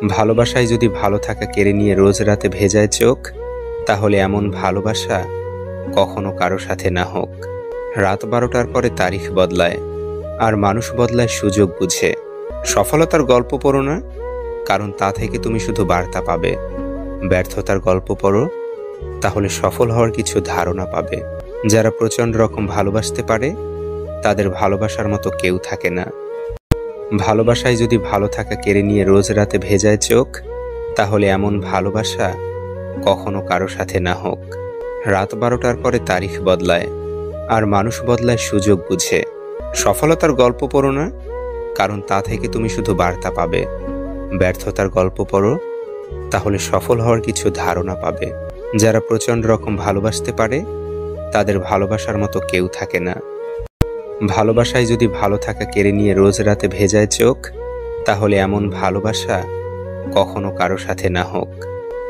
ভালোবাসায় যদি ভালো থাকা কেড়ে নিয়ে রোজ রাতে ভেজায় চোখ, তাহলে এমন ভালোবাসা কখনো কারো সাথে না হোক। রাত 12টার পরে তারিখ বদলায়, আর মানুষ বদলায় সুযোগ বুঝে। সফলতার গল্প পড়ো না, কারণ তা থেকে তুমি শুধু বার্তা পাবে। ব্যর্থতার গল্প পড়ো, তাহলে সফল হওয়ার কিছু ধারণা পাবে। যারা প্রচণ্ড রকম ভালোবাসতে পারে, তাদের ভালোবাসার মতো কেউ থাকে না। ভালোবাসায় যদি ভালো থাকা কেড়ে নিয়ে রোজ রাতে ভেজায় চোখ, তাহলে এমন ভালোবাসা কখনো কারো সাথে না হোক। রাত 12টার পরে তারিখ বদলায়, আর মানুষ বদলায় সুযোগ বুঝে। সফলতার গল্প পড়ো না, কারণ তা থেকে তুমি শুধু বার্তা পাবে। ব্যর্থতার গল্প পড়ো, তাহলে সফল হওয়ার কিছু ধারণা পাবে। যারা প্রচণ্ড রকম ভালোবাসতে পারে, তাদের ভালোবাসার মতো কেউ থাকে না। ভালোবাসায় যদি ভালো থাকা কেড়ে নিয়ে রোজ রাতে ভেজায় চোখ, তাহলে এমন ভালোবাসা কখনো কারো সাথে না হোক।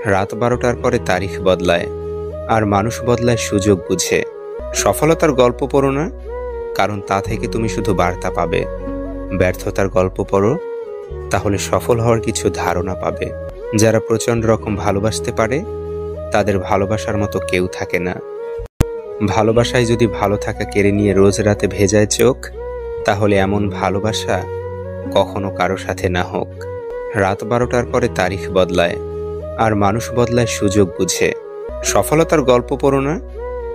রাত 12টার পরে তারিখ বদলায়, আর মানুষ বদলায় সুযোগ বুঝে। সফলতার গল্প পড়ো না, কারণ তা থেকে তুমি শুধু বার্তা পাবে। ব্যর্থতার গল্প পড়ো, তাহলে সফল হওয়ার কিছু ধারণা পাবে। যারা প্রচণ্ড রকম ভালোবাসতে পারে, তাদের ভালোবাসার মতো কেউ থাকে না। ভালোবাসায় যদি ভালো থাকা কেড়ে নিয়ে রোজ রাতে ভেজায় চোখ, তাহলে এমন ভালোবাসা কখনো কারো সাথে না হোক। রাত 12টার পরে তারিখ বদলায়, আর মানুষ বদলায় সুযোগ বুঝে। সফলতার গল্প পড়ো না,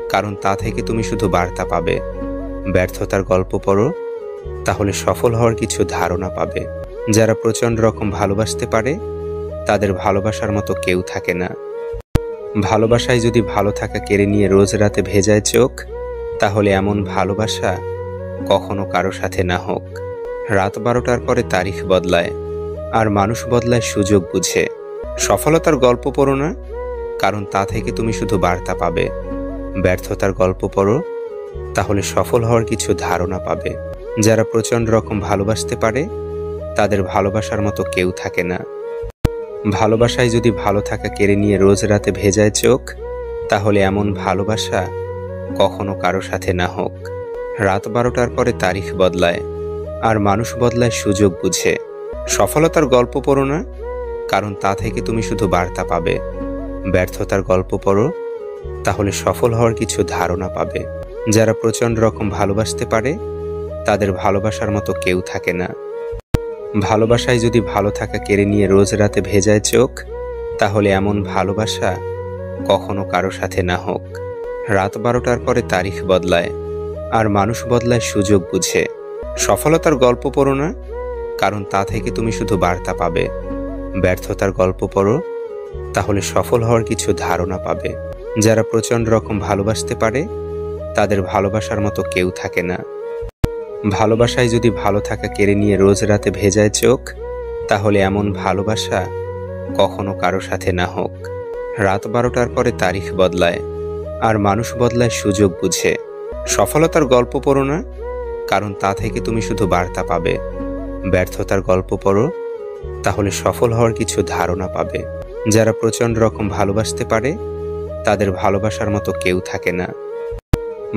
কারণ তা থেকে তুমি শুধু বার্তা পাবে। ব্যর্থতার গল্প পড়ো, তাহলে সফল হওয়ার কিছু ধারণা পাবে। যারা প্রচণ্ড রকম ভালোবাসতে পারে, তাদের ভালোবাসার মতো কেউ থাকে না। ভালোবাসায় যদি ভালো থাকা কেড়ে নিয়ে রোজ রাতে ভেজায় চোখ, তাহলে এমন ভালোবাসা কখনো কারো সাথে না হোক। রাত 12টার পরে তারিখ বদলায়, আর মানুষ বদলায় সুযোগ বুঝে। সফলতার গল্প পড়ো না, কারণ তা থেকে তুমি শুধু বার্তা পাবে। ব্যর্থতার গল্প পড়ো, তাহলে সফল হওয়ার কিছু ধারণা পাবে। যারা প্রচণ্ড রকম ভালোবাসতে পারে, তাদের ভালোবাসার মতো কেউ থাকে না। ভালোবাসায় যদি ভালো থাকা কেড়ে নিয়ে রোজ রাতে ভেজায় চোখ, তাহলে এমন ভালোবাসা কখনো কারো সাথে না হোক। রাত 12টার পরে তারিখ বদলায়, আর মানুষ বদলায় সুযোগ বুঝে। সফলতার গল্প পড়ো না, কারণ তা থেকে তুমি শুধু বার্তা পাবে। ব্যর্থতার গল্প পড়ো, তাহলে সফল হওয়ার কিছু ধারণা পাবে। যারা প্রচণ্ড রকম ভালোবাসতে পারে, তাদের ভালোবাসার মতো কেউ থাকে না। ভালোবাসায় যদি ভালো থাকা কেড়ে নিয়ে রোজ রাতে ভেজায় চোখ, তাহলে এমন ভালোবাসা কখনো কারো সাথে না হোক। রাত 12টার পরে তারিখ বদলায়, আর মানুষ বদলায় সুযোগ বুঝে। সফলতার গল্প পড়ো না, কারণ তা থেকে তুমি শুধু বার্তা পাবে। ব্যর্থতার গল্প পড়ো, তাহলে সফল হওয়ার কিছু ধারণা পাবে। যারা প্রচণ্ড রকম ভালোবাসতে পারে, তাদের ভালোবাসার মতো কেউ থাকে না। ভালোবাসায় যদি ভালো থাকা কেড়ে নিয়ে রোজ রাতে ভেজায় চোখ, তাহলে এমন ভালোবাসা কখনো কারো সাথে না হোক। রাত 12টার পরে তারিখ বদলায়, আর মানুষ বদলায় সুযোগ বুঝে। সফলতার গল্প পড়ো না, কারণ তা থেকে তুমি শুধু বার্তা পাবে। ব্যর্থতার গল্প পড়ো, তাহলে সফল হওয়ার কিছু ধারণা পাবে। যারা প্রচণ্ড রকম ভালোবাসতে পারে, তাদের ভালোবাসার মতো কেউ থাকে না।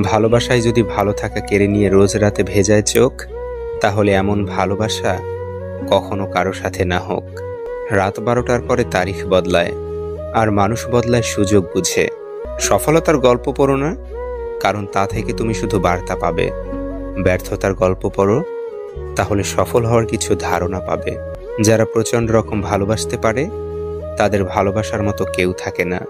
ভালোবাসায় যদি ভালো থাকা কেড়ে নিয়ে রোজ রাতে ভেজায় চোখ, তাহলে এমন ভালোবাসা কখনো কারো সাথে না হোক। রাত 12টার পরে তারিখ বদলায়, আর মানুষ বদলায় সুযোগ বুঝে। সফলতার গল্প পড়ো না, কারণ তা থেকে তুমি শুধু বার্তা পাবে। ব্যর্থতার গল্প পড়ো, তাহলে সফল হওয়ার কিছু ধারণা পাবে। যারা প্রচণ্ড রকম ভালোবাসতে পারে, তাদের ভালোবাসার মতো কেউ থাকে না।